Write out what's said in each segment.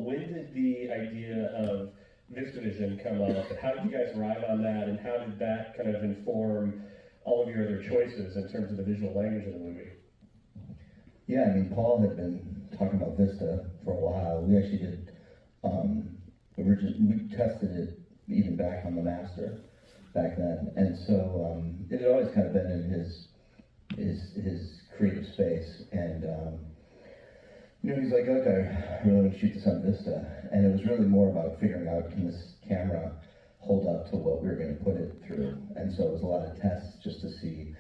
When did the idea of VistaVision come up? How did you guys arrive on that, and how did that kind of inform all of your other choices in terms of the visual language of the movie? Yeah, I mean, Paul had been talking about Vista for a while. We actually did, we tested it even back on the Master back then, and so it had always kind of been in his creative space, and he's like, okay, I really want to shoot this on Vista, and it was really more about figuring out, can this camera hold up to what we were going to put it through, and so it was a lot of tests just to see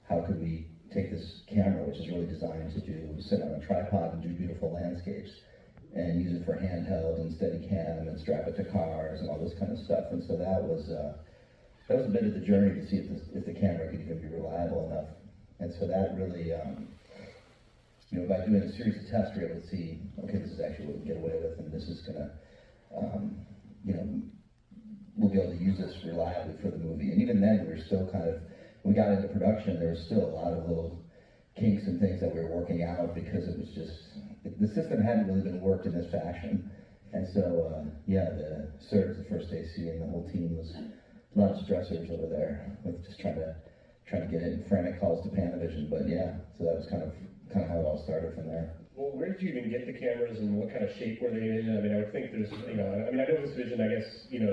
how could we take this camera, which is really designed to sit on a tripod and do beautiful landscapes, and use it for handheld and Steadicam and strap it to cars and all this kind of stuff. And so that was a bit of the journey to see if the camera could even be reliable enough. And so that really, by doing a series of tests, we were able to see, okay, this is actually what we can get away with, and this is gonna, we'll be able to use this reliably for the movie. And even then, we were still when we got into production, there was still a lot of little kinks and things that we were working out, because it was just, the system hadn't really been worked in this fashion. And so, the Sir, the first AC, and the whole team was a lot of stressors over there with just trying to get it, and frantic calls to Panavision. But yeah, so that was kind of how it all started from there. Well, where did you even get the cameras, and what kind of shape were they in? I mean, I would think there's, I know this vision, I guess,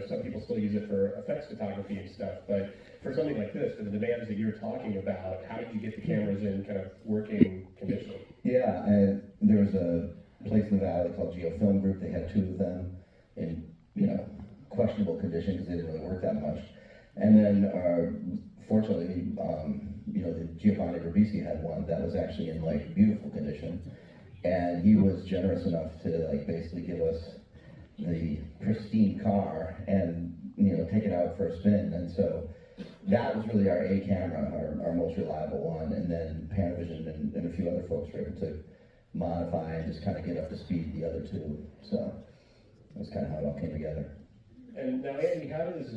some people still use it for effects photography and stuff, but for something like this, for the demands that you're talking about, how did you get the cameras in kind of working condition? Yeah, and there was a place in the valley called Geofilm Group. They had two of them in, questionable condition because they didn't really work that much. And then, fortunately, the Giovanni Ribisi had one that was actually in beautiful condition. And he was generous enough to basically give us the pristine car and take it out for a spin. And so that was really our A camera, our most reliable one. And then Panavision and a few other folks were able to modify and just kind of get up to speed the other two. So that's kind of how it all came together. And now, Andy, how does